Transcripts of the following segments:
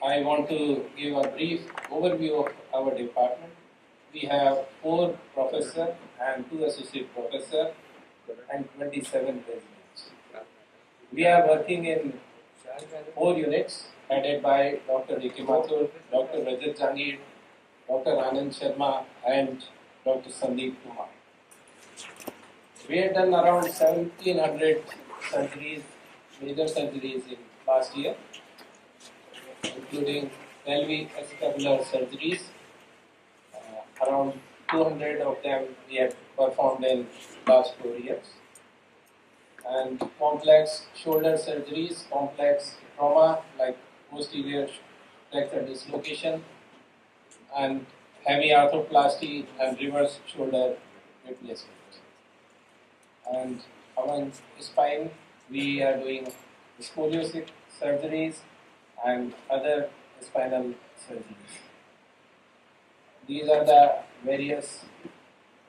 I want to give a brief overview of our department. We have 4 professors and 2 associate professors and 27 residents. We are working in 4 units headed by Dr. Ricky Mathur, Dr. Rajat Jangir, Dr. Anand Sharma and Dr. Sandeep Kumar. We have done around 1700 surgeries, major surgeries in last year, including pelvic-acetabular surgeries. Around 200 of them we have performed in last 4 years. And complex shoulder surgeries, complex trauma like posterior flexor dislocation, and heavy arthroplasty and reverse shoulder replacement. And our spine, we are doing scoliosis surgeries and other spinal surgeries. These are the various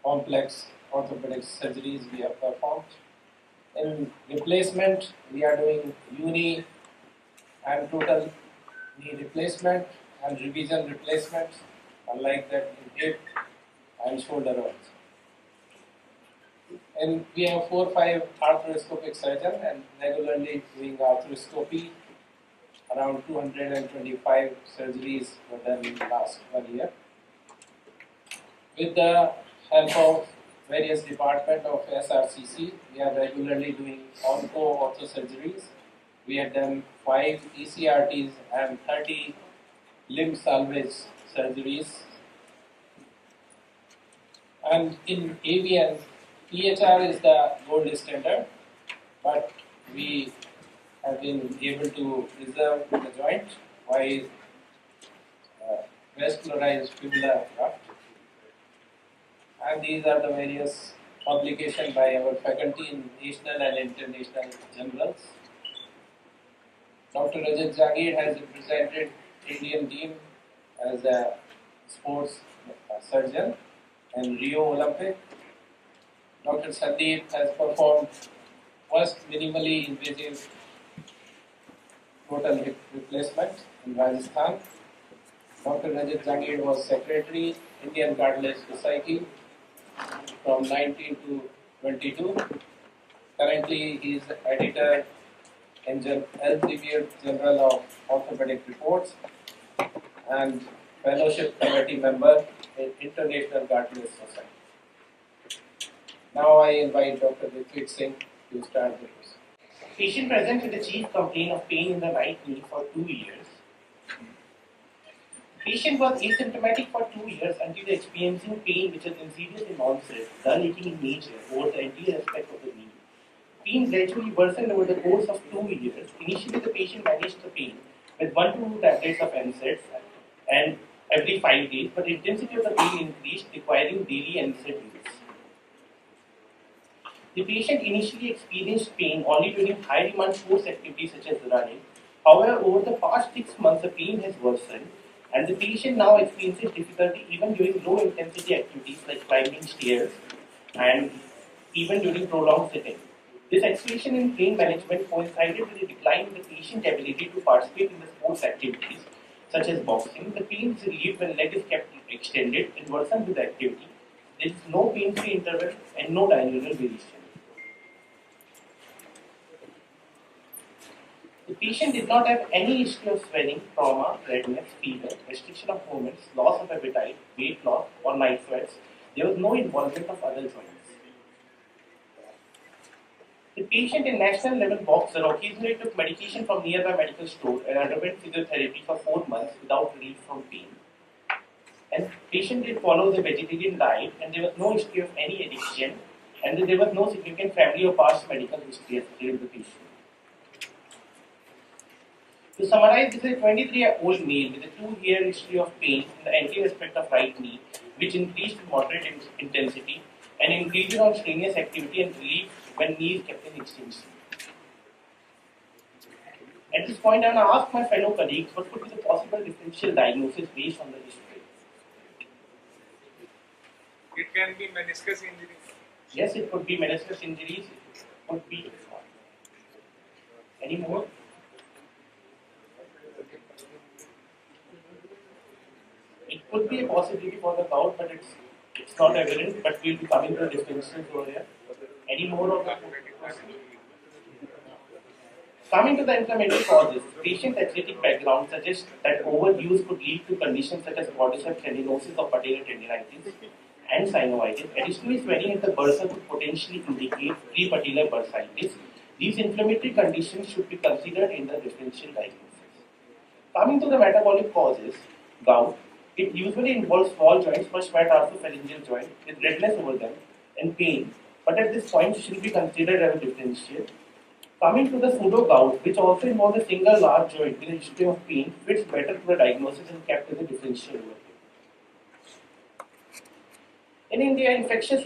complex orthopedic surgeries we have performed. In replacement, we are doing uni and total knee replacement and revision replacement, unlike that in hip and shoulder also. And we have 4 or 5 arthroscopic surgeons and regularly doing arthroscopy. Around 225 surgeries were done in the last 1 year. With the help of various departments of SRCC, we are regularly doing orthosurgeries. We have done 5 ECRTs and 30 limb salvage surgeries. And in AVN, PHR is the gold standard, but we have been able to preserve the joint by vascularized fibular graft. And these are the various publications by our faculty in national and international journals. Dr. Rajat Jangir has represented Indian team as a sports surgeon in Rio Olympic. Dr. Sandeep has performed first minimally invasive total hip replacement in Rajasthan. Dr. Rajat Jangir was secretary Indian Cardiologist Society from 19 to 22. Currently, he is editor in Elsevier Journal of Orthopedic Reports and fellowship committee member in International Cardiologist Society. Now I invite Dr. Ritvik Singh to start the course. Patient presents with a chief complaint of pain in the right knee for 2 years. Patient was asymptomatic for 2 years until experiencing pain which was insidious in onset, dull aching in nature over the anterior aspect of the knee. Pain gradually worsened over the course of 2 years. Initially, the patient managed the pain with 1 to 2 tablets of NSAIDs and every 5 days, but intensity of the pain increased, requiring daily NSAID use. The patient initially experienced pain only during high demand sports activities such as running. However, over the past 6 months, the pain has worsened, and the patient now experiences difficulty even during low intensity activities like climbing stairs and even during prolonged sitting. This escalation in pain management coincided with a decline in the patient's ability to participate in the sports activities such as boxing. The pain is relieved when leg is kept extended and worsens with the activity. There is no pain-free interval and no diurnal variation. The patient did not have any history of swelling, trauma, redness, fever, restriction of movements, loss of appetite, weight loss, or night sweats. There was no involvement of other joints. The patient, a national level boxer, occasionally took medication from nearby medical store and underwent physiotherapy for 4 months without relief from pain. And the patient did follow the vegetarian diet, and there was no history of any addiction, and there was no significant family or past medical history associated with the patient. To summarize, this is a 23-year-old male with a 2-year history of pain in the anterior aspect of right knee, which increased with moderate intensity and increased on strenuous activity and relief when knee is kept in extension. At this point, I want to ask my fellow colleagues what could be the possible differential diagnosis based on the history. It can be meniscus injury. Yes, it could be meniscus injuries. It could be. Any more? Could be a possibility for the gout, but it's not evident. But we'll be coming to the differences over here. Any more of that? Coming to the inflammatory causes, patient's athletic background suggests that overuse could lead to conditions such as cordyceps tendinosis or patellar tendinitis and synovitis. Additionally, swelling at the bursa could potentially indicate pre-patellar bursitis. These inflammatory conditions should be considered in the differential diagnosis. Coming to the metabolic causes, gout, it usually involves small joints, first metatarsophalangeal joint, with redness over them and pain, but at this point should be considered as a differential. Coming to the pseudo-gout, which also involves a single large joint with a history of pain, fits better to the diagnosis and kept as a differential over here. In India, infectious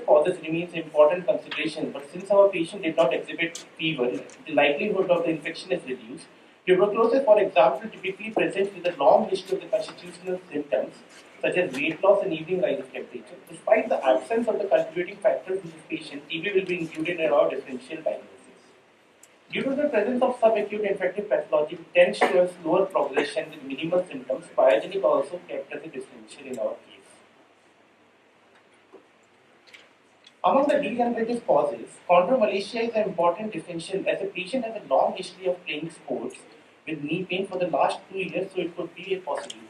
causes remains an important consideration, but since our patient did not exhibit fever, the likelihood of the infection is reduced. Tuberculosis, for example, typically presents with a long history of the constitutional symptoms, such as weight loss and evening rise of temperature. Despite the absence of the contributing factors in this patient, TB will be included in our differential diagnosis. Due to the presence of subacute infective pathology, it tends to have slower progression with minimal symptoms. Pyogenic also kept as a differential in our case. Among the degenerative causes, chondromalacia is an important differential as the patient has a long history of playing sports with knee pain for the last 2 years, so it could be a possibility.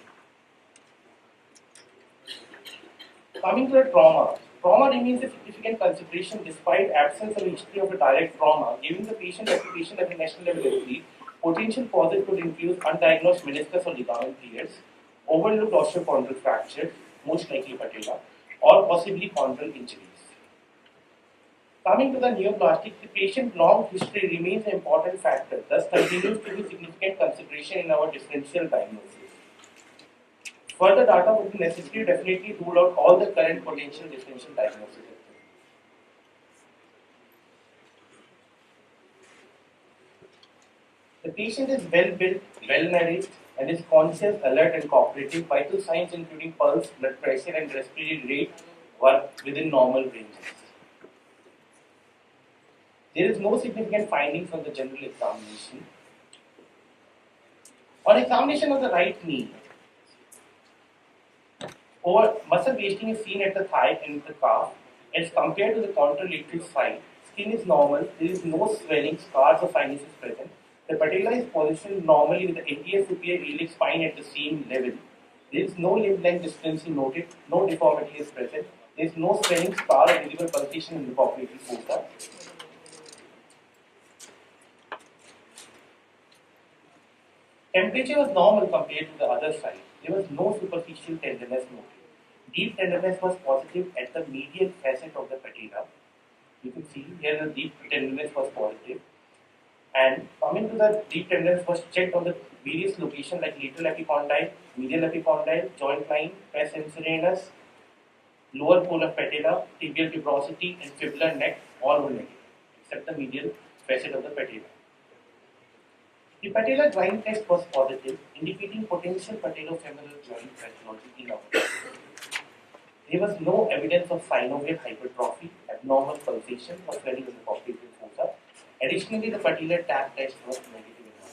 Coming to the trauma, trauma remains a significant consideration despite absence of a history of a direct trauma, giving the patient application at the national level ability. Potential causes could include undiagnosed meniscus or ligament tears, overlooked osteochondral fractures, most likely patella, or possibly chondral injuries. Coming to the neoplastic, the patient's long history remains an important factor, thus continues to be significant consideration in our differential diagnosis. Further data would be necessary to definitely rule out all the current potential differential diagnoses. The patient is well built, well nourished, and is conscious, alert, and cooperative. Vital signs including pulse, blood pressure, and respiratory rate were within normal ranges. There is no significant findings on the general examination. On examination of the right knee, muscle wasting is seen at the thigh and the calf. As compared to the contralateral side, skin is normal, there is no swelling, scars, or sinuses present. The patella is positioned normally with the anterior superior iliac spine at the same level. There is no limb length discrepancy noted, no deformity is present. There is no swelling, scar, or visible pulsation in the popliteal fossa. Temperature was normal compared to the other side. There was no superficial tenderness noted. Deep tenderness was positive at the medial facet of the patella. You can see here the deep tenderness was positive. And coming to the deep tenderness was checked on the various locations like lateral epicondyle, medial epicondyle, joint line, pes insurinus, lower pole of patella, tibial tuberosity, and fibular neck, all were negative, except the medial facet of the patella. The patellar joint test was positive, indicating potential patellofemoral joint pathology in our case. There was no evidence of synovial hypertrophy, abnormal pulsation, or swelling in the popliteal fossa. Additionally, the patellar tap test was negative in our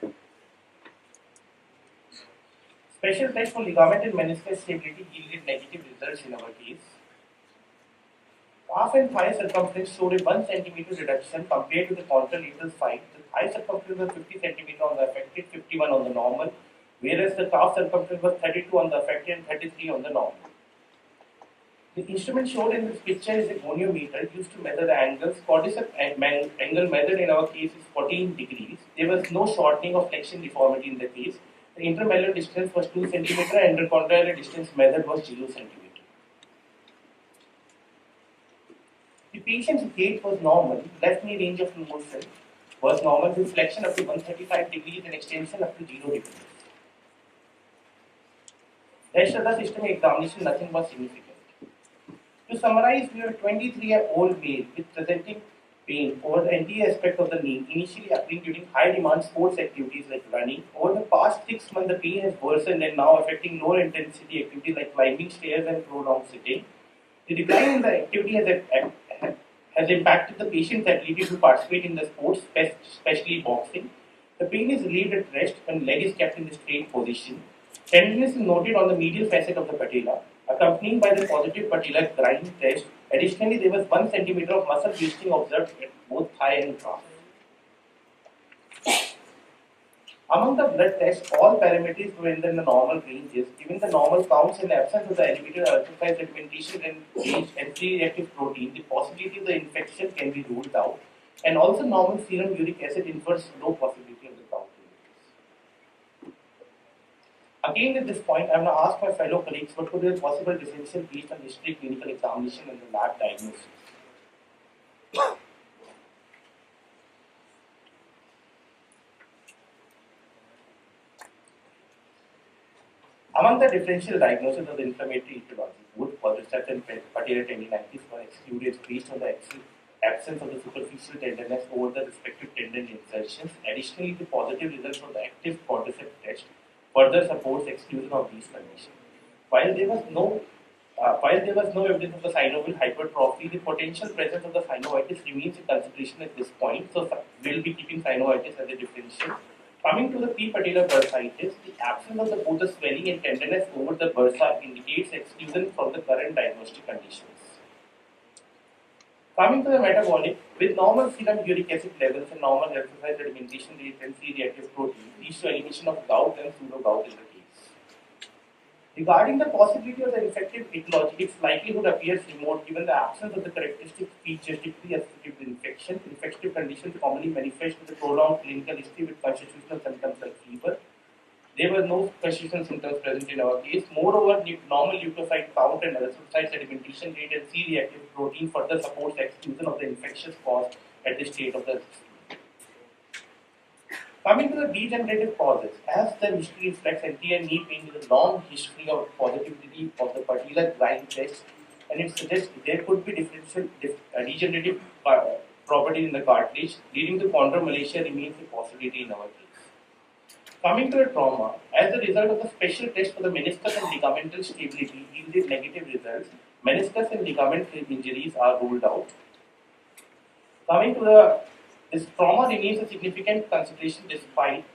case. Special test for ligament and meniscus stability yielded negative results in our case. Calf and thigh circumference showed a 1 cm reduction compared to the contralateral side. The thigh circumference was 50 cm on the affected, 51 on the normal, whereas the calf circumference was 32 on the affected and 33 on the normal. The instrument shown in this picture is a goniometer used to measure the angles. Cordyceps angle measured in our case is 14 degrees. There was no shortening of flexion deformity in the case. The intermalleolar distance was 2 cm and intercondylar distance measured was 0 cm. The patient's gait was normal, left knee range of motion was normal with flexion up to 135 degrees and extension up to 0 degrees. Rest of the system examination, nothing was significant. To summarize, we have a 23-year-old male with presenting pain over the anterior aspect of the knee, initially appearing during high demand sports activities like running. Over the past 6 months, the pain has worsened and now affecting lower intensity activities like climbing stairs and prolonged sitting. The decline in the activity has impacted the patient's ability to participate in the sports, especially boxing. The pain is relieved at rest when leg is kept in the straight position. Tenderness is noted on the medial facet of the patella, accompanied by the positive patellar grind test. Additionally, there was 1 centimeter of muscle wasting observed at both thigh and calf. Among the blood tests, all parameters were in the normal ranges. Given the normal counts and absence of the elevated erythrocyte sedimentation and C-reactive protein, the possibility of the infection can be ruled out. And also normal serum uric acid infers low possibility of the gout. Again, at this point, I'm going to ask my fellow colleagues what could be the possible differential based on history, clinical examination, and the lab diagnosis. Among the differential diagnosis of the inflammatory etiology, both quadriceps and patellar tendinitis were excluded based on the absence of the superficial tenderness over the respective tendon insertions. Additionally, the positive results of the active quadriceps test further supports exclusion of these conditions. While there was no evidence of the synovial hypertrophy, the potential presence of the synovitis remains a consideration at this point. So we'll be keeping synovitis as a differential. Coming to the prepatellar bursitis, the absence of both the swelling and tenderness over the bursa indicates exclusion from the current diagnostic conditions. Coming to the metabolic, with normal serum uric acid levels and normal erythrocyte sedimentation rate and C-reactive protein, leads to elimination of gout and pseudo-gout in the case. Regarding the possibility of the infective etiology, its likelihood appears remote given the absence of the characteristic features typically associated with infection. Infective conditions commonly manifest with a prolonged clinical history with constitutional symptoms like fever. There were no constitutional symptoms present in our case. Moreover, normal leukocyte count and erythrocyte sedimentation rate and C-reactive protein further supports the exclusion of the infectious cause at the state of the. Coming to the degenerative causes, as the history reflects, anterior knee pain is a long history of positivity of the patellar grind test, and it suggests there could be degenerative properties in the cartilage, leading to chondromalacia remains a possibility in our case. Coming to the trauma, as a result of the special test for the meniscus and ligamental stability yielded negative results, meniscus and ligament injuries are ruled out. Coming to this trauma remains a significant consideration despite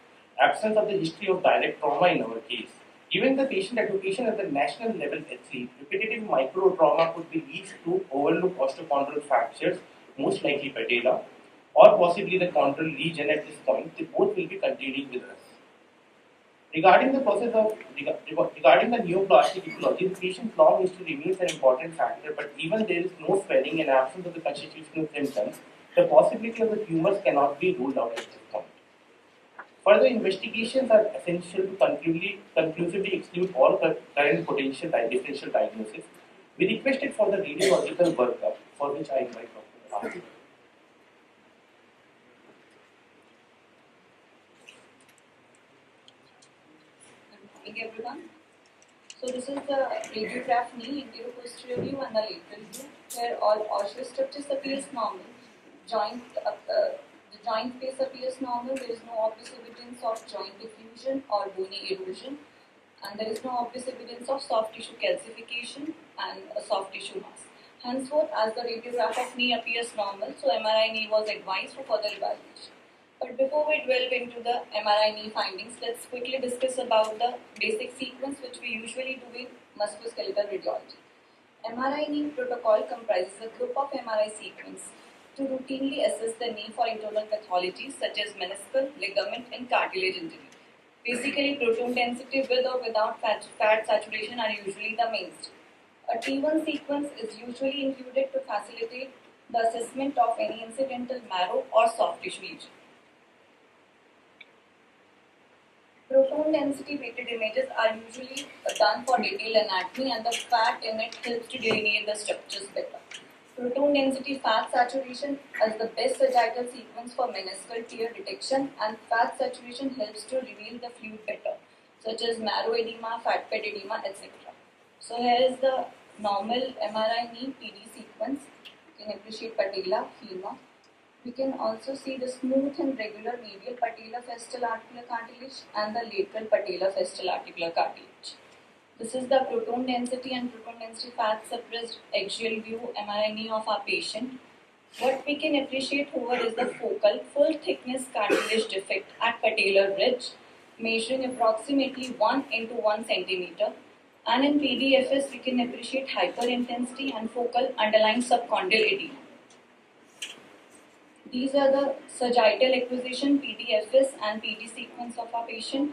absence of the history of direct trauma in our case. Given the patient education at the national level H3, repetitive micro trauma could be leads to overlooked osteochondral fractures, most likely patella, or possibly the chondral lesion at this point. They both will be continuing with us. Regarding the neoplastic etiology, the patient's long history remains an important factor, but even there is no swelling and absence of the constitutional symptoms, the possibility of the tumors cannot be ruled out at this point. Further investigations are essential to conclusively exclude all current potential differential diagnosis. We requested for the radiological workup, for which I invite Dr. Arzoo. Good morning, everyone. So this is the radiograph knee, anterior-posterior view and the lateral view, where all osseous structures appears normal. The joint face appears normal. There is no obvious evidence of joint diffusion or bony erosion, and there is no obvious evidence of soft tissue calcification and a soft tissue mass. Henceforth, as the radiograph of knee appears normal, so MRI knee was advised for further evaluation. But before we delve into the MRI knee findings, let's quickly discuss about the basic sequence which we usually do in musculoskeletal radiology. MRI knee protocol comprises a group of MRI sequence to routinely assess the knee for internal pathologies such as meniscal, ligament, and cartilage injury. Basically, proton density with or without fat saturation are usually the mainstay. A T1 sequence is usually included to facilitate the assessment of any incidental marrow or soft tissue lesion. Proton density weighted images are usually done for detailed anatomy, and the fat in it helps to delineate the structures better. Proton density fat saturation is the best sagittal sequence for meniscal tear detection, and fat saturation helps to reveal the fluid better, such as marrow edema, fat bed edema, etc. So here is the normal MRI knee PD sequence. You can appreciate patella, femur. We can also see the smooth and regular medial patellofestoral articular cartilage and the lateral patellofestoral articular cartilage. This is the proton density and proton density fat suppressed axial view MRI knee of our patient. What we can appreciate here is the focal full thickness cartilage defect at patellar ridge, measuring approximately 1 into 1 centimeter. And in PDFS, we can appreciate hyperintensity and focal underlying subcondylar edema. These are the sagittal acquisition, PDFS and PD sequence of our patient.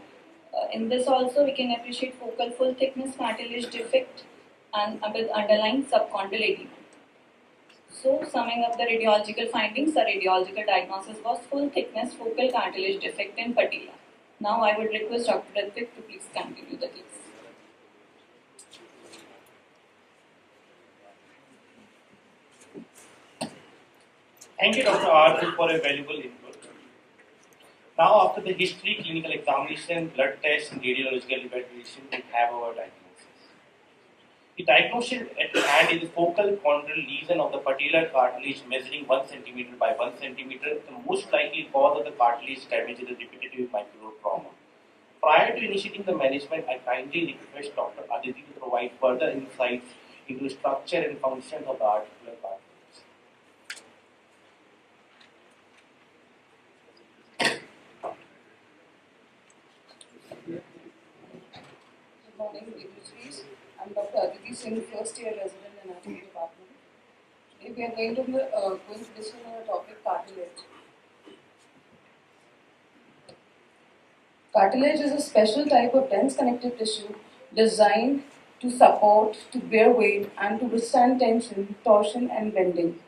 In this also, we can appreciate focal full thickness cartilage defect and with underlying subcondylar edema. So, summing up the radiological findings, the radiological diagnosis was full thickness focal cartilage defect in patella. Now, I would request Dr. Ritvik to please continue the case. Thank you, Dr. Arzoo, for a valuable input. Now, after the history, clinical examination, blood test, and radiological evaluation, we have our diagnosis. The diagnosis at hand is a focal chondral lesion of the patellar cartilage measuring 1 centimeter by 1 centimeter. The most likely cause of the cartilage damage is a repetitive microtrauma. Prior to initiating the management, I kindly request Dr. Aditi to provide further insights into structure and function of the articular cartilage. Good morning, dignitaries. I'm Dr. Aditi Singh, first year resident in anatomy department. Today we are going to discuss on the topic cartilage. Cartilage is a special type of dense connective tissue designed to support, to bear weight, and to withstand tension, torsion, and bending.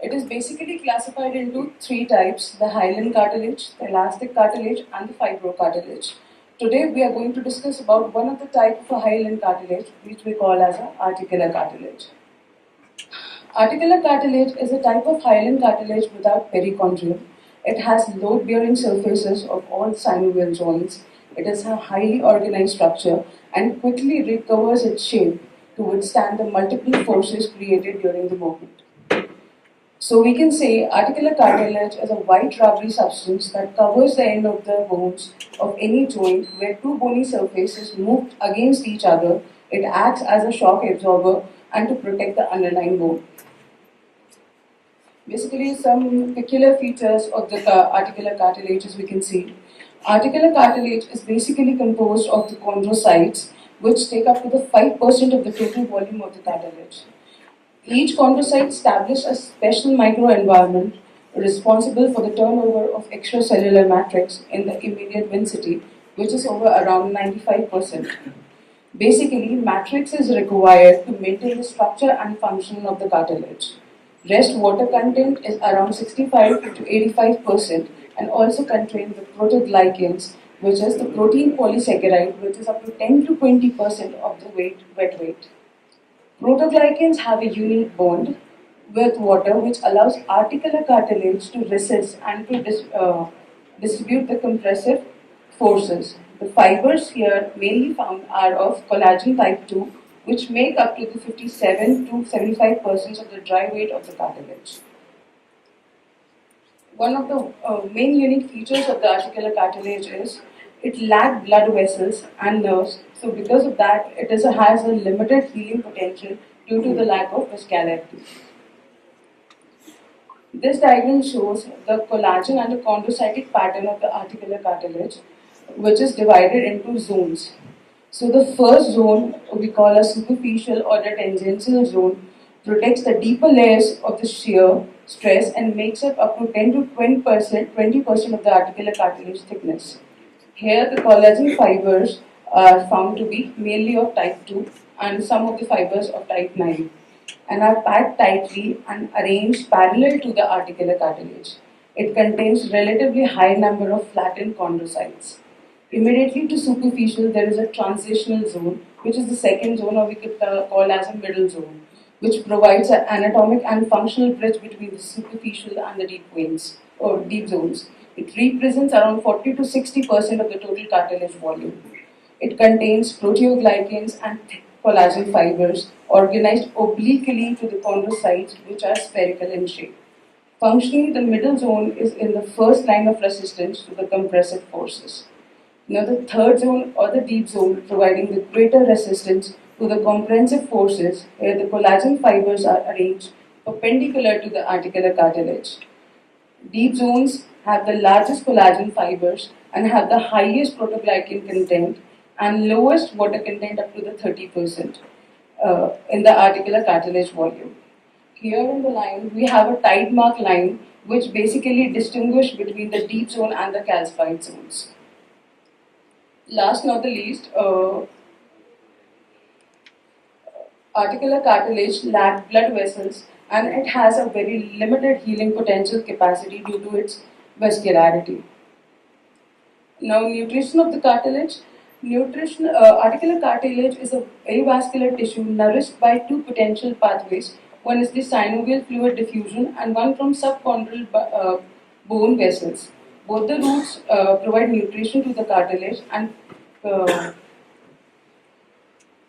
It is basically classified into 3 types: the hyaline cartilage, the elastic cartilage, and the fibrocartilage. Today we are going to discuss about one of the type of a hyaline cartilage, which we call as an articular cartilage. Articular cartilage is a type of hyaline cartilage without perichondrium. It has load-bearing surfaces of all synovial joints. It is a highly organized structure and quickly recovers its shape to withstand the multiple forces created during the movement. So we can say articular cartilage is a white rubbery substance that covers the end of the bones of any joint where 2 bony surfaces move against each other. It acts as a shock absorber and to protect the underlying bone. Basically, some peculiar features of the articular cartilage as we can see. Articular cartilage is basically composed of the chondrocytes, which take up to the 5% of the total volume of the cartilage. Each chondrocyte establishes a special microenvironment responsible for the turnover of extracellular matrix in the immediate vicinity, which is over around 95%. Basically, matrix is required to maintain the structure and function of the cartilage. Rest water content is around 65 to 85% and also contain the protoglycans, which is the protein polysaccharide, which is up to 10 to 20% of the wet weight. Protoglycans have a unique bond with water which allows articular cartilage to resist and to distribute the compressive forces. The fibers here mainly found are of collagen type 2, which make up to the 57 to 75% of the dry weight of the cartilage. One of the main unique features of the articular cartilage is it lacks blood vessels and nerves, so because of that, it has a limited healing potential due to the lack of vascularity. This diagram shows the collagen and the chondrocytic pattern of the articular cartilage, which is divided into zones. So the first zone we call a superficial or the tangential zone protects the deeper layers of the shear stress and makes up to 10 to 20% of the articular cartilage thickness. Here the collagen fibers are found to be mainly of type 2 and some of the fibers of type 9 and are packed tightly and arranged parallel to the articular cartilage. It contains relatively high number of flattened chondrocytes. Immediately to superficial, there is a transitional zone, which is the second zone, or we could call as a middle zone, which provides an anatomic and functional bridge between the superficial and the deep veins or deep zones. It represents around 40 to 60% of the total cartilage volume. It contains proteoglycans and thick collagen fibers organized obliquely to the chondrocytes, which are spherical in shape. Functionally, the middle zone is in the first line of resistance to the compressive forces. Now, the third zone or the deep zone, providing the greater resistance to the comprehensive forces, where the collagen fibers are arranged perpendicular to the articular cartilage. Deep zones have the largest collagen fibers and have the highest protoglycan content and lowest water content up to the 30% in the articular cartilage volume. Here in the line, we have a tide mark line which basically distinguishes between the deep zone and the calcified zones. Last not the least, articular cartilage lacks blood vessels and it has a very limited healing potential capacity due to its vascularity. Now, nutrition of the cartilage. Articular cartilage is a avascular tissue nourished by two potential pathways. One is the synovial fluid diffusion and one from subchondral bone vessels. Both the routes provide nutrition to the cartilage and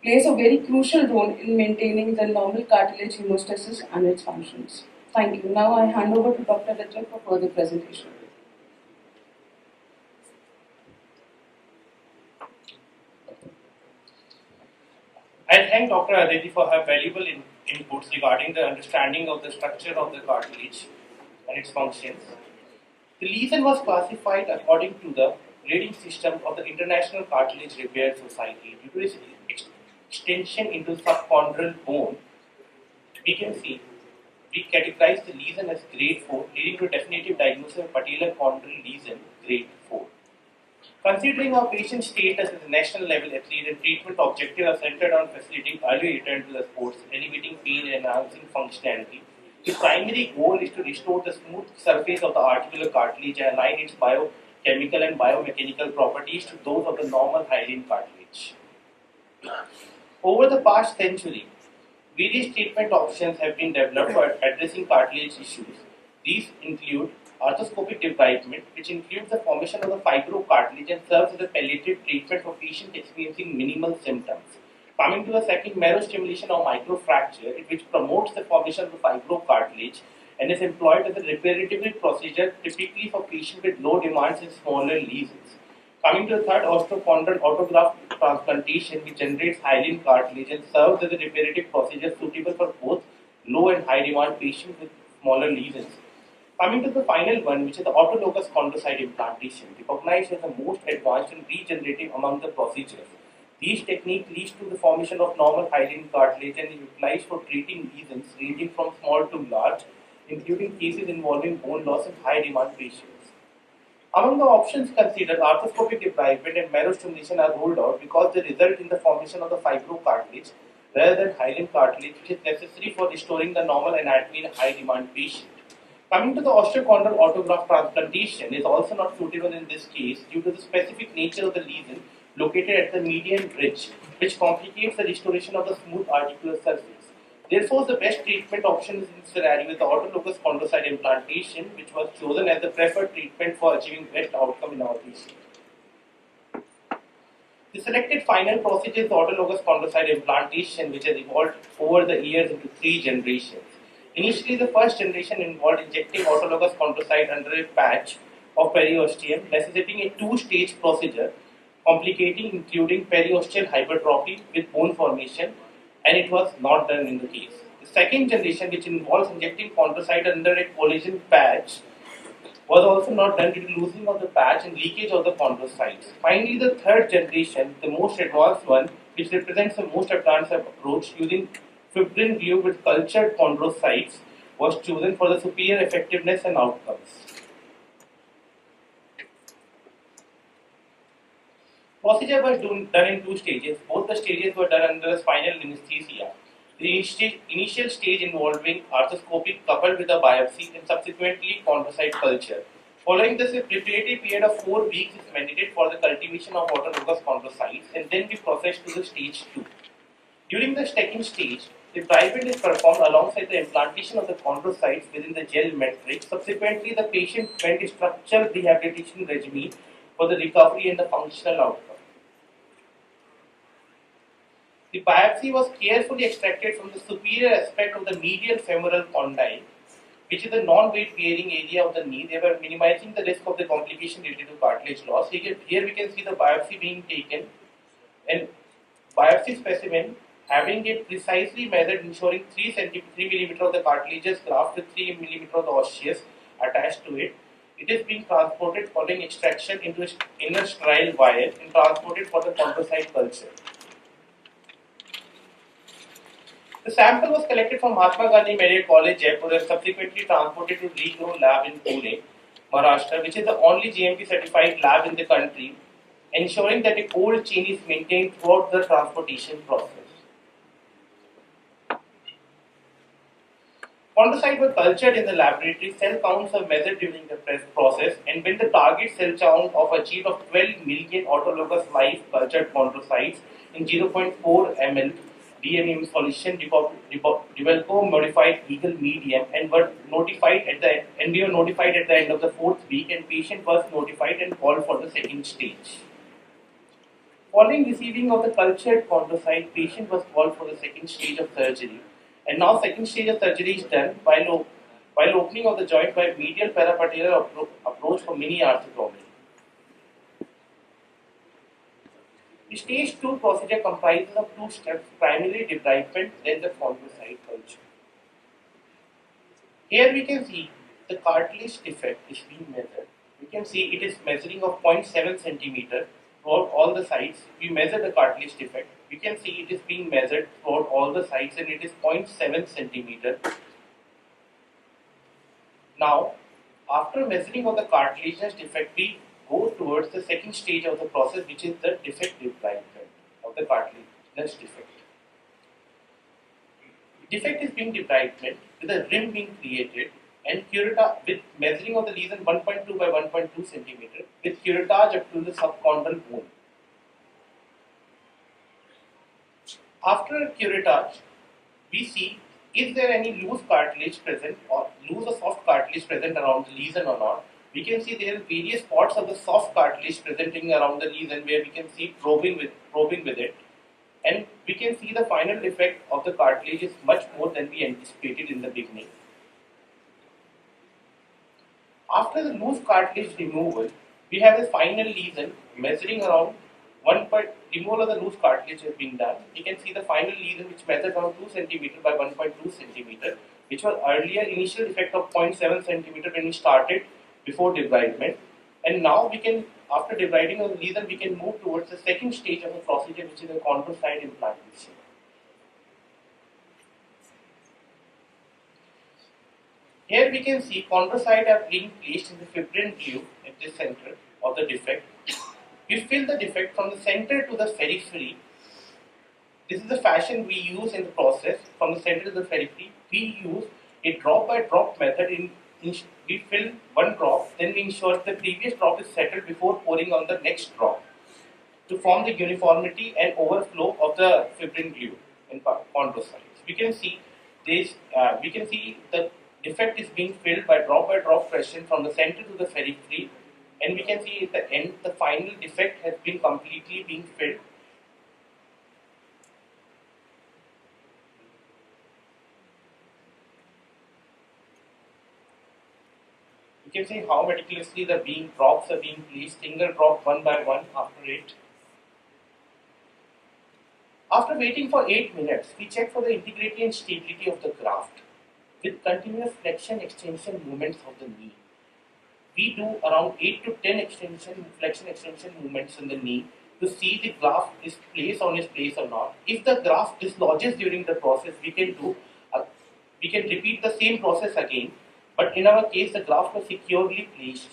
plays a very crucial role in maintaining the normal cartilage hemostasis and its functions. Thank you. Now I hand over to Dr. Ritvik for further presentation. I thank Dr. Aditi for her valuable inputs regarding the understanding of the structure of the cartilage and its functions. The lesion was classified according to the grading system of the International Cartilage Repair Society. Due to its extension into subchondral bone, we can see we categorize the lesion as grade 4, leading to a definitive diagnosis of patellar chondral lesion grade 4. Considering our patient's status as a national level athlete and treatment objectives are centered on facilitating early return to the sports, alleviating pain and enhancing functionality, the primary goal is to restore the smooth surface of the articular cartilage and align its biochemical and biomechanical properties to those of the normal hyaline cartilage. Over the past century, various treatment options have been developed for addressing cartilage issues. These include arthroscopic debridement, which includes the formation of the fibrocartilage and serves as a palliative treatment for patients experiencing minimal symptoms. Coming to the second, marrow stimulation or microfracture, which promotes the formation of the fibrocartilage and is employed as a reparative procedure typically for patients with low demands and smaller lesions. Coming to the third, osteochondral autograft transplantation, which generates hyaline cartilage and serves as a reparative procedure suitable for both low and high demand patients with smaller lesions. Coming to the final one, which is the autologous chondrocyte implantation, recognized as the most advanced and regenerative among the procedures. These techniques lead to the formation of normal hyaline cartilage and is utilized for treating lesions ranging from small to large, including cases involving bone loss in high demand patients. Among the options considered, arthroscopic debridement and marrow stimulation are ruled out because they result in the formation of the fibrocartilage rather than hyaline cartilage, which is necessary for restoring the normal anatomy in a high demand patient. Coming to the osteochondral autograft transplantation is also not suitable in this case due to the specific nature of the lesion located at the median ridge, which complicates the restoration of the smooth articular surface. Therefore, the best treatment option in this scenario is the autologous chondrocyte implantation, which was chosen as the preferred treatment for achieving best outcome in our patient. The selected final procedure is the autologous chondrocyte implantation, which has evolved over the years into 3 generations. Initially, the first generation involved injecting autologous chondrocyte under a patch of periosteum, necessitating a 2-stage procedure, complicating including periosteal hypertrophy with bone formation, and it was not done in the case. The second generation, which involves injecting chondrocyte under a collagen patch, was also not done due to loosening of the patch and leakage of the chondrocytes. Finally, the third generation, the most advanced one, which represents the most advanced approach using fibrin glue with cultured chondrocytes, was chosen for the superior effectiveness and outcomes. Procedure was done in 2 stages. Both the stages were done under spinal anesthesia. The initial stage involving arthroscopy coupled with a biopsy and subsequently chondrocyte culture. Following this, a preparatory period of 4 weeks is mandated for the cultivation of autologous chondrocytes and then be processed to the stage 2. During the second stage, the debridement is performed alongside the implantation of the chondrocytes within the gel matrix. Subsequently, the patient went a structural rehabilitation regimen for the recovery and the functional outcome. The biopsy was carefully extracted from the superior aspect of the medial femoral condyle, which is the non-weight bearing area of the knee, thereby minimizing the risk of the complication related to cartilage loss. Here we can see the biopsy being taken, and biopsy specimen having it precisely measured, ensuring 3 mm of the cartilaginous graft with 3 mm of the osseous attached to it. It is being transported following extraction into its inner sterile wire and transported for the chondrocyte culture. The sample was collected from Mahatma Gandhi Medical College, Jaipur, and subsequently transported to Regrow Lab in Pune, Maharashtra, which is the only GMP certified lab in the country, ensuring that a cold chain is maintained throughout the transportation process. Chondrocytes were cultured in the laboratory, cell counts were measured during the process, and when the target cell count of achieved of 12 million autologous live cultured chondrocytes in 0.4 ml DMEM solution developed modified legal medium and were notified at the end of the 4th week, and patient was notified and called for the second stage. Following receiving of the cultured chondrocyte, patient was called for the second stage of surgery. And now second stage of surgery is done while opening of the joint by medial parapatellar approach for mini arthrotomy. The stage 2 procedure comprises of 2 steps, primarily debridement, then the chondrocyte culture. Here we can see the cartilage defect is being measured. We can see it is measuring of 0.7 centimeter throughout all the sides. We measure the cartilage defect. We can see it is being measured throughout all the sides and it is 0.7 centimeter. Now, after measuring of the cartilaginous defect, we go towards the second stage of the process, which is the defect debridement of the cartilaginous defect. Defect is being debridement with a rim being created and with measuring of the lesion 1.2 by 1.2 centimeter with curettage up to the subchondral bone. After curettage, we see is there any loose cartilage present or loose or soft cartilage present around the lesion or not. We can see there are various spots of the soft cartilage presenting around the lesion where we can see probing with it, and we can see the final effect of the cartilage is much more than we anticipated in the beginning. After the loose cartilage removal, we have a final lesion measuring around removal of the loose cartilage has been done. You can see the final lesion which measures around 2 cm by 1.2 cm, which was earlier initial effect of 0.7 cm when we started before debridement. And now we can, after debriding of the lesion, we can move towards the second stage of the procedure, which is the chondrocyte implantation. Here we can see chondrocytes are being placed in the fibrin glue at the center of the defect. We fill the defect from the center to the periphery. This is the fashion we use in the process. From the center to the periphery, we use a drop by drop method. We fill one drop, then we ensure the previous drop is settled before pouring on the next drop to form the uniformity and overflow of the fibrin glue in chondrocytes. We can see this. We can see the defect is being filled by drop pressure from the center to the periphery, and we can see at the end the final defect has been completely being filled. You can see how meticulously the drops are being placed, single drop one by one after it. After waiting for 8 minutes, we check for the integrity and stability of the graft with continuous flexion extension movements of the knee. We do around 8 to 10 flexion extension movements in the knee to see the graft is placed on its place or not. If the graft dislodges during the process, we can repeat the same process again. But in our case, the graft was securely placed.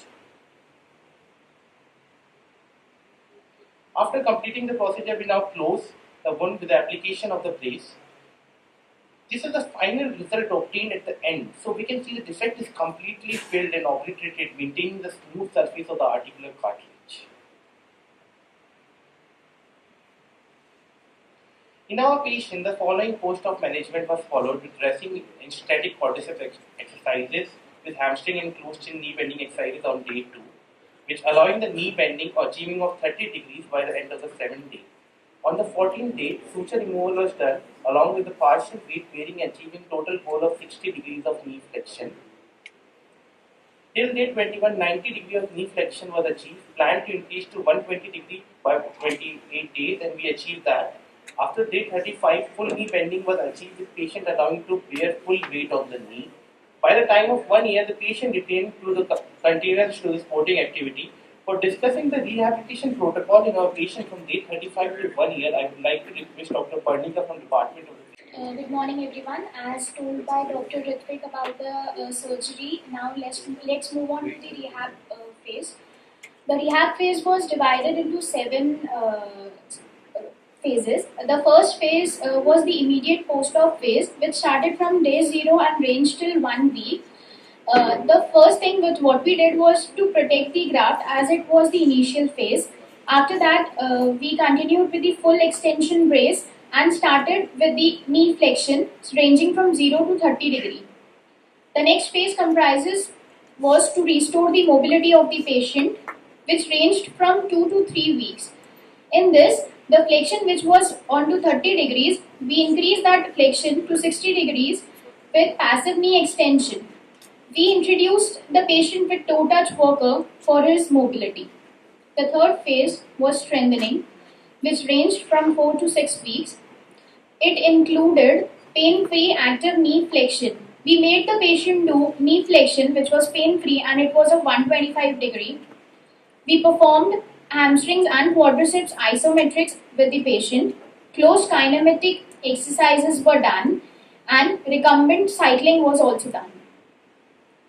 After completing the procedure, we now close the wound with the application of the brace. This is the final result obtained at the end. So we can see the defect is completely filled and obliterated, maintaining the smooth surface of the articular cartilage. In our patient, the following post-op management was followed with dressing and static quadriceps exercises with hamstring and closed-chin knee bending exercises on day 2, which allowing the knee bending or achieving of 30 degrees by the end of the 7th day. On the 14th day, suture removal was done along with the partial weight bearing achieving total goal of 60 degrees of knee flexion. Till day 21, 90 degrees of knee flexion was achieved, planned to increase to 120 degrees by 28 days, and we achieved that. After day 35, full knee bending was achieved with patient allowing to bear full weight on the knee. By the time of 1 year, the patient returned to the continuance to the sporting activity. For discussing the rehabilitation protocol in our patient from day 35 to 1 year, I would like to request Dr. Parnika from Department of Good morning, everyone. As told by Dr. Ritvik about the surgery, now let's move on to the rehab phase. The rehab phase was divided into 7 phases. The first phase was the immediate post-op phase, which started from day 0 and ranged till 1 week. The first thing with what we did was to protect the graft as it was the initial phase. After that, we continued with the full extension brace and started with the knee flexion ranging from 0 to 30 degree. The next phase was to restore the mobility of the patient, which ranged from 2 to 3 weeks. In this, the flexion which was onto 30 degrees, we increased that flexion to 60 degrees with passive knee extension. We introduced the patient with toe touch walker for his mobility. The third phase was strengthening, which ranged from 4 to 6 weeks. It included pain-free active knee flexion. We made the patient do knee flexion, which was pain-free, and it was of 125 degree. We performed hamstrings and quadriceps isometrics with the patient. Closed kinematic exercises were done, and recumbent cycling was also done.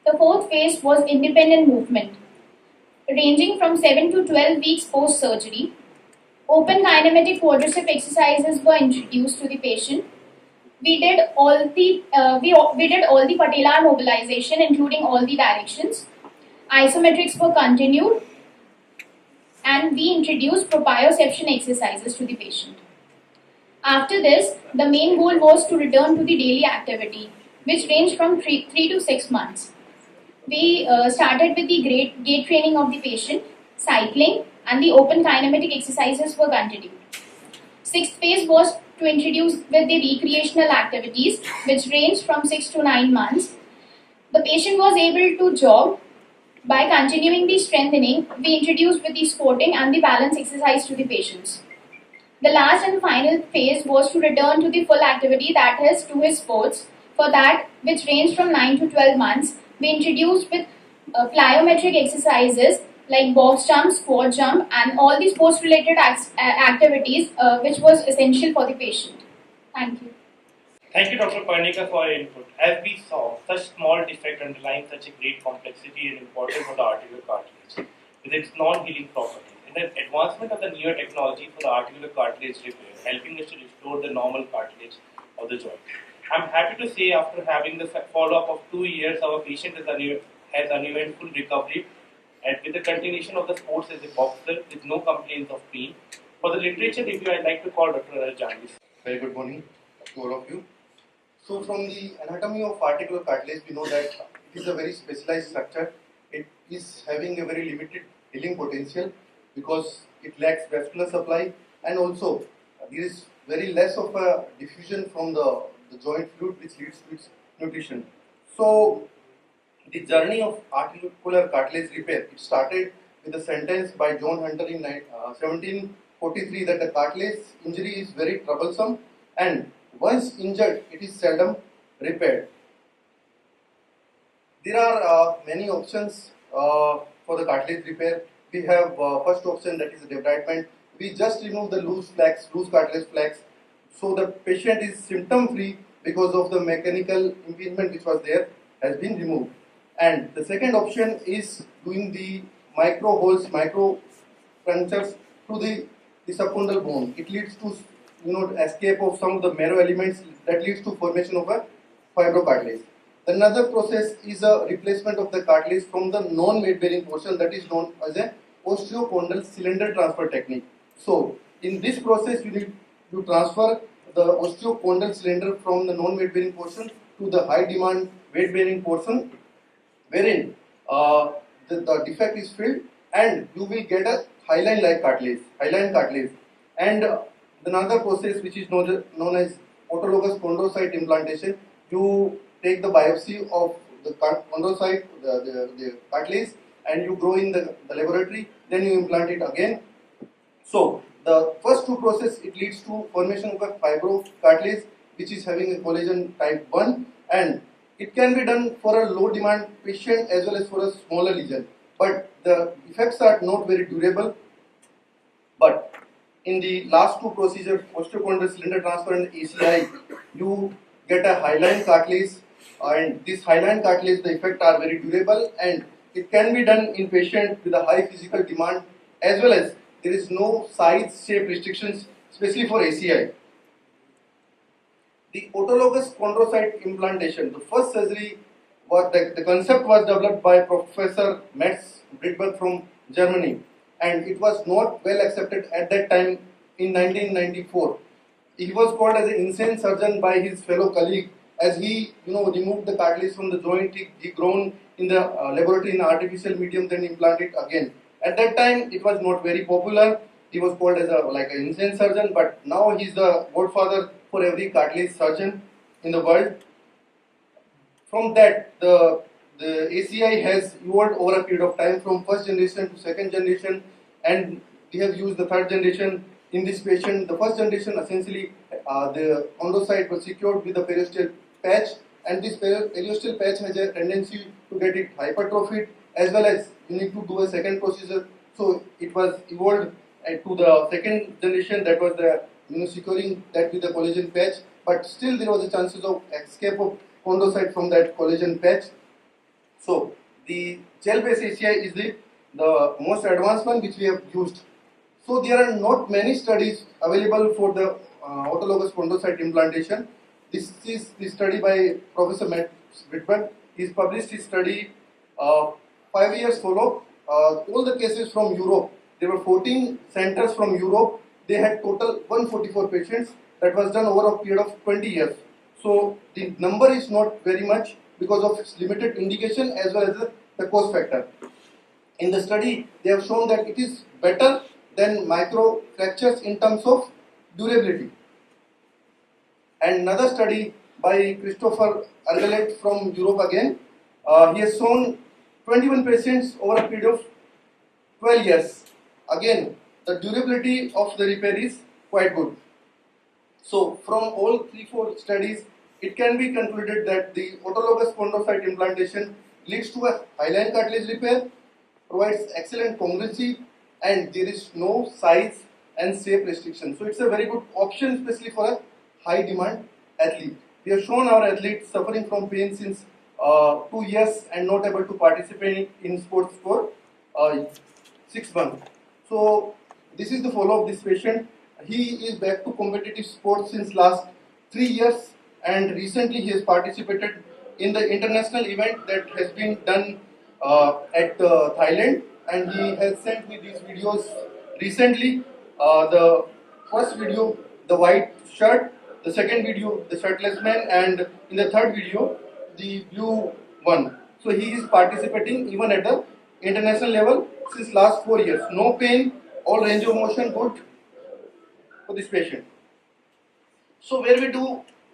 The fourth phase was independent movement, ranging from 7 to 12 weeks post-surgery. Open kinematic quadricep exercises were introduced to the patient. We did all the patellar mobilization, including all the directions. Isometrics were continued, and we introduced proprioception exercises to the patient. After this, the main goal was to return to the daily activity, which ranged from 3 to 6 months. We started with the gait training of the patient, cycling, and the open kinematic exercises were continued. Sixth phase was to introduce with the recreational activities, which ranged from 6 to 9 months. The patient was able to jog. By continuing the strengthening, we introduced with the squatting and the balance exercise to the patients. The last and final phase was to return to the full activity, that is to his sports. For that, which ranged from 9 to 12 months, we introduced with plyometric exercises like box jump, squat jump, and all the sports related activities which was essential for the patient. Thank you. Thank you, Dr. Parnika, for your input. As we saw, such small defect underlying such a great complexity and importance of the articular cartilage with its non-healing properties and the advancement of the newer technology for the articular cartilage repair, helping us to restore the normal cartilage of the joint. I'm happy to say, after having the follow-up of 2 years, our patient has underwent full recovery and with the continuation of the sports as a boxer with no complaints of pain. For the literature review, I'd like to call Dr. Gandhi. Very good morning to all of you. So from the anatomy of articular cartilage, we know that it is a very specialized structure. It is having a very limited healing potential because it lacks vascular supply, and also there is very less of a diffusion from the joint fluid, which leads to its nutrition. So the journey of articular cartilage repair, it started with a sentence by John Hunter in 1743 that the cartilage injury is very troublesome, and once injured, it is seldom repaired. There are many options for the cartilage repair. We have first option, that is debridement. We just remove the loose cartilage flax, so the patient is symptom free because of the mechanical impingement which was there has been removed. And the second option is doing the micro holes, micro punctures to the subchondral bone. It leads to escape of some of the marrow elements that leads to formation of a fibrocartilage. Another process is a replacement of the cartilage from the non-weight bearing portion, that is known as a osteochondral cylinder transfer technique. So in this process, you need to transfer the osteochondral cylinder from the non-weight bearing portion to the high demand weight bearing portion, wherein the defect is filled and you will get a hyaline cartilage. And another process which is known as autologous chondrocyte implantation, you take the biopsy of the chondrocyte, the cartilage, and you grow in the laboratory, then you implant it again So the first two process, it leads to formation of a fibrocartilage which is having a collagen type 1, and it can be done for a low demand patient as well as for a smaller lesion, but the effects are not very durable. But in the last two procedures, osteochondral cylinder transfer and ACI, you get a hyaline cartilage, and this hyaline cartilage, the effects are very durable, and it can be done in patient with a high physical demand, as well as there is no size shape restrictions, especially for ACI. The autologous chondrocyte implantation, the first surgery was the concept was developed by Professor Metz Ritvik from Germany, and it was not well accepted at that time in 1994. He was called as an insane surgeon by his fellow colleague, as he removed the cartilage from the joint, he grown in the laboratory in artificial medium, then implanted again. At that time, it was not very popular. He was called as like an insane surgeon, but now he's the godfather for every cartilage surgeon in the world. From that, the ACI has evolved over a period of time from first generation to second generation, and we have used the third generation in this patient. The first generation, essentially, the chondrocyte was secured with the periosteal patch, and this periosteal patch has a tendency to get it hypertrophied, as well as you need to do a second procedure. So it was evolved to the second generation, that was the securing that with the collagen patch, but still there was a chances of escape of chondrocyte from that collagen patch. So the gel-based ACI is the most advanced one which we have used. So there are not many studies available for the autologous chondrocyte implantation. This is the study by Professor Matt Whitman. He's published his study 5 years follow-up. All the cases from Europe. There were 14 centers from Europe. They had total 144 patients. That was done over a period of 20 years. So the number is not very much because of its limited indication as well as the cost factor. In the study, they have shown that it is better than micro fractures in terms of durability. And another study by Christopher Argalet from Europe again, he has shown 21 patients over a period of 12 years. Again, the durability of the repair is quite good. So from all 3-4 studies, it can be concluded that the autologous chondrocyte implantation leads to a hyaline cartilage repair, provides excellent congruency, and there is no size and shape restriction. So it's a very good option, especially for a high demand athlete. We have shown our athletes suffering from pain since 2 years and not able to participate in sports for 6 months. So this is the follow of this patient. He is back to competitive sports since last 3 years, and recently he has participated in the international event that has been done at Thailand, and he has sent me these videos recently. The first video, the white shirt, the second video, the shirtless man, and in the third video, the blue one. So he is participating even at the international level since last 4 years. No pain, all range of motion good for this patient. So where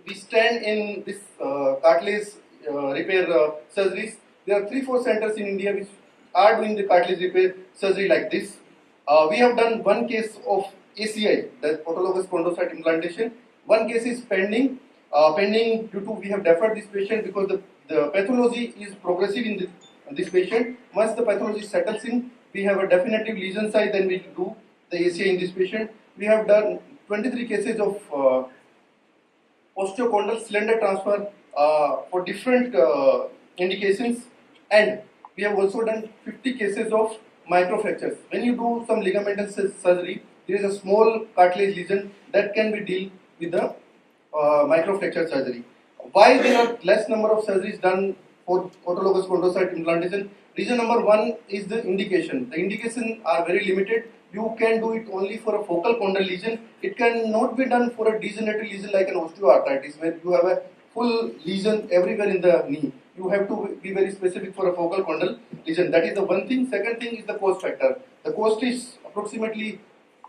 we stand in this cartilage repair surgeries. There are 3-4 centers in India which are doing the cartilage repair surgery like this. We have done one case of ACI, the autologous chondrocyte implantation. One case is pending due to we have deferred this patient because the pathology is progressive in this patient. Once the pathology settles in, we have a definitive lesion size, then we do the ACI in this patient. We have done 23 cases of osteochondral cylinder transfer for different indications, and we have also done 50 cases of microfractures. When you do some ligamental surgery, there is a small cartilage lesion that can be dealt with the microfracture surgery. Why there are less number of surgeries done for autologous chondrocyte implantation? Reason number one is the indication. The indications are very limited. You can do it only for a focal chondral lesion. It cannot be done for a degenerative lesion like an osteoarthritis, where you have a full lesion everywhere in the knee. You have to be very specific for a focal chondral lesion. That is the one thing. Second thing is the cost factor. The cost is approximately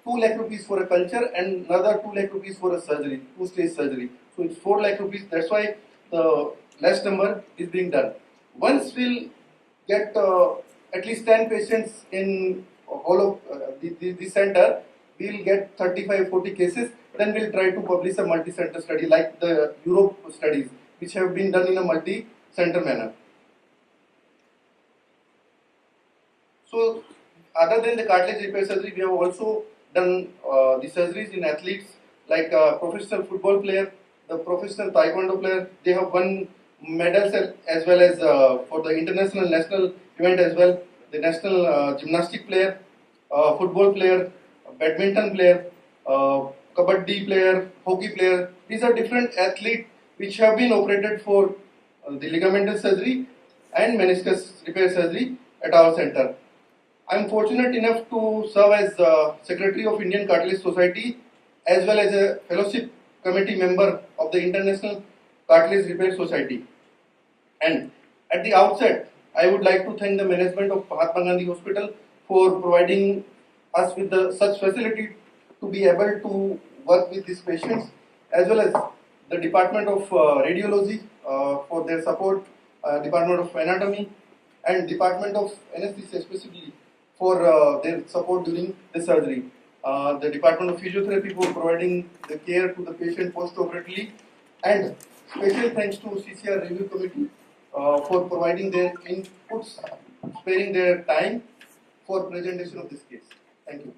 2 lakh rupees for a culture and another 2 lakh rupees for a surgery, 2-stage surgery. So it's 4 lakh rupees. That's why the less number is being done. Once we'll get at least 10 patients in all of the center, we'll get 35-40 cases, then we'll try to publish a multi-center study like the Europe studies, which have been done in a multi-center manner. So, other than the cartilage repair surgery, we have also done the surgeries in athletes like a professional football player, the professional taekwondo player. They have won medals as well as for the international national event as well. The national gymnastic player, football player, badminton player, kabaddi player, hockey player. These are different athletes which have been operated for the ligamental surgery and meniscus repair surgery at our center. I am fortunate enough to serve as Secretary of Indian Cartilage Society as well as a fellowship committee member of the International Cartilage Repair Society. And at the outset, I would like to thank the management of Mahatma Gandhi Hospital for providing us with such facility to be able to work with these patients, as well as the Department of Radiology for their support, Department of Anatomy, and Department of Anesthesia specifically for their support during the surgery. The Department of Physiotherapy for providing the care to the patient post-operatively, and special thanks to CCR Review Committee for providing their inputs, sparing their time for presentation of this case. Thank you.